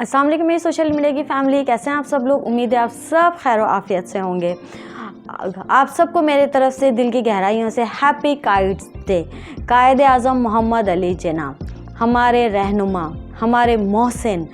अस्सलाम वालेकुम मेरी सोशल मीडिया की फ़ैमिली, कैसे हैं आप सब लोग। उम्मीद है आप सब खैर और आफियत से होंगे। आप सबको मेरे तरफ से दिल की गहराइयों से हैप्पी काइट्स डे। कायद आज़म मोहम्मद अली जिन्ना, हमारे रहनुमा, हमारे मोहसिन,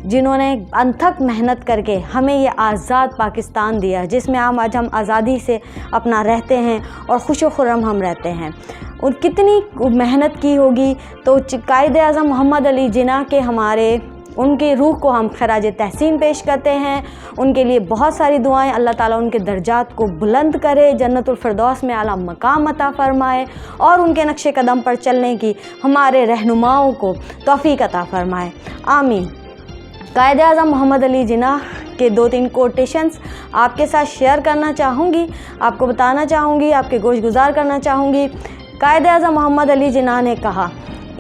जिन्होंने अनथक मेहनत करके हमें ये आज़ाद पाकिस्तान दिया, जिसमें आज हम आज़ादी से अपना रहते हैं और खुश खुर्रम हम रहते हैं। और कितनी मेहनत की होगी, तो कायद आज़म मोहम्मद अली जिन्ना के उनकी रूह को हम खराज तहसीन पेश करते हैं। उनके लिए बहुत सारी दुआएं, अल्लाह ताला उनके दर्जात को बुलंद करे, जन्नतुल फिरदौस में आला मकाम अता फ़रमाए और उनके नक्शे कदम पर चलने की हमारे रहनुमाओं को तौफ़ीक अता फ़रमाए, आमीन। कायद आज़म मोहम्मद अली जिन्ना के 2-3 कोटेशंस आपके साथ शेयर करना चाहूँगी, आपको बताना चाहूँगी, आपके गोश गुजार करना चाहूँगी। कायद आज़म मोहम्मद अली जिन्ना ने कहा,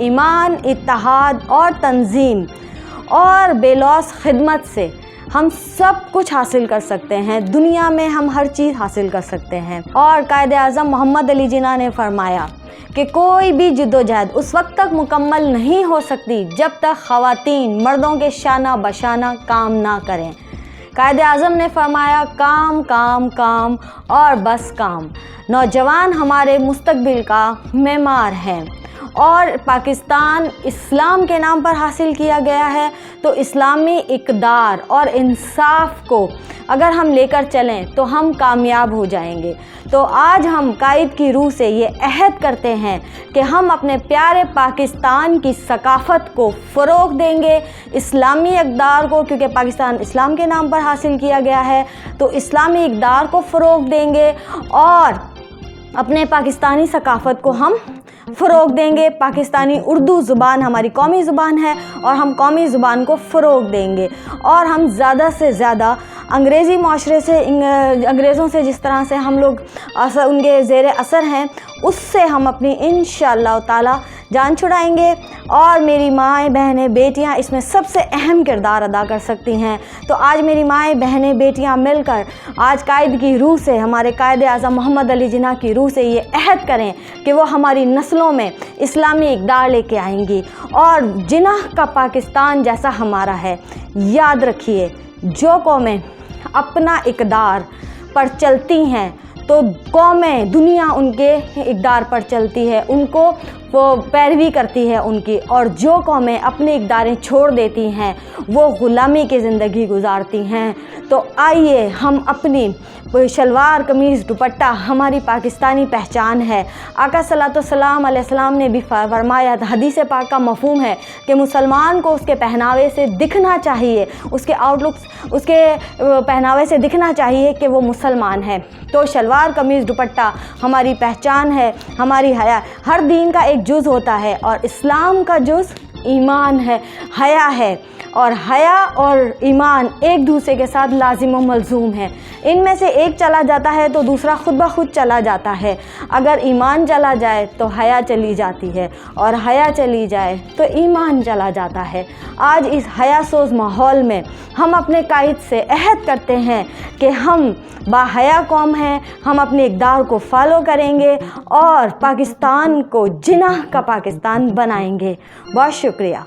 ईमान, इत्तेहाद और तंजीम और बेलौस खिदमत से हम सब कुछ हासिल कर सकते हैं। दुनिया में हम हर चीज़ हासिल कर सकते हैं। और कायद आज़म मोहम्मद अली जिन्ना ने फरमाया कि कोई भी जद्दोजहद उस वक्त तक मुकम्मल नहीं हो सकती जब तक ख़वातीन मर्दों के शाना बशाना काम ना करें। कायद आज़म ने फरमाया, काम काम काम और बस काम। नौजवान हमारे मुस्तकबिल का मेमार हैं और पाकिस्तान इस्लाम के नाम पर हासिल किया गया है, तो इस्लामी इक़दार और इंसाफ को अगर हम लेकर चलें तो हम कामयाब हो जाएंगे। तो आज हम कायद की रूह से ये अहद करते हैं कि हम अपने प्यारे पाकिस्तान की सकाफ़त को फ़रोग़ देंगे, इस्लामी इक़दार को, क्योंकि पाकिस्तान इस्लाम के नाम पर हासिल किया गया है, तो इस्लामी इक़दार को फ़रोग़ देंगे और अपने पाकिस्तानी सकाफ़त को हम फ़रोग़ देंगे। पाकिस्तानी उर्दू ज़ुबान हमारी कौमी ज़ुबान है और हम कौमी ज़ुबान को फ़रोग़ देंगे। और हम ज़्यादा से ज़्यादा अंग्रेज़ी माशरे से, अंग्रेज़ों से जिस तरह से हम लोग उनके ज़ेर असर हैं, उससे हम अपनी इंशाअल्लाह ताला जान छुड़ाएंगे। और मेरी माएँ बहनें बेटियाँ इसमें सबसे अहम किरदार अदा कर सकती हैं। तो आज मेरी माएँ बहनें बेटियाँ मिलकर आज कायद की रूह से, हमारे कायद आज़म मोहम्मद अली जिन्ना की रूह से ये अहद करें कि वो हमारी नस्लों में इस्लामी इक़दार लेके आएंगी और जिन्ना का पाकिस्तान जैसा हमारा है। याद रखिए, जो कौमें अपना इक़दार पर चलती हैं तो कौमें, दुनिया उनके इक़दार पर चलती है, उनको वो पैरवी करती है उनकी। और जो कौमें अपने इक़दारें छोड़ देती हैं वो ग़ुलामी की ज़िंदगी गुजारती हैं। तो आइए हम अपनी शलवार कमीज़ दुपट्टा हमारी पाकिस्तानी पहचान है। आका सल्लल्लाहु अलैहि वसल्लम ने भी फरमाया, हदीस पाक का मफ़हूम है कि मुसलमान को उसके पहनावे से दिखना चाहिए, उसके आउटलुक, उसके पहनावे से दिखना चाहिए कि वो मुसलमान है। तो शलवार कमीज़ दुपट्टा हमारी पहचान है, हमारी हया। हर दीन का एक जुज़ होता है और इस्लाम का जुज़ ईमान है, हया है। और हया और ईमान एक दूसरे के साथ लाजिम व मलज़ूम है। इनमें से एक चला जाता है तो दूसरा खुद ब खुद चला जाता है। अगर ईमान चला जाए तो हया चली जाती है और हया चली जाए तो ईमान चला जाता है। आज इस हया सोज़ माहौल में हम अपने कायद से अहद करते हैं कि हम बाहया कौम हैं, हम अपने इक़दार को फॉलो करेंगे और पाकिस्तान को जिन्ना का पाकिस्तान बनाएंगे। बहुत शुक्रिया।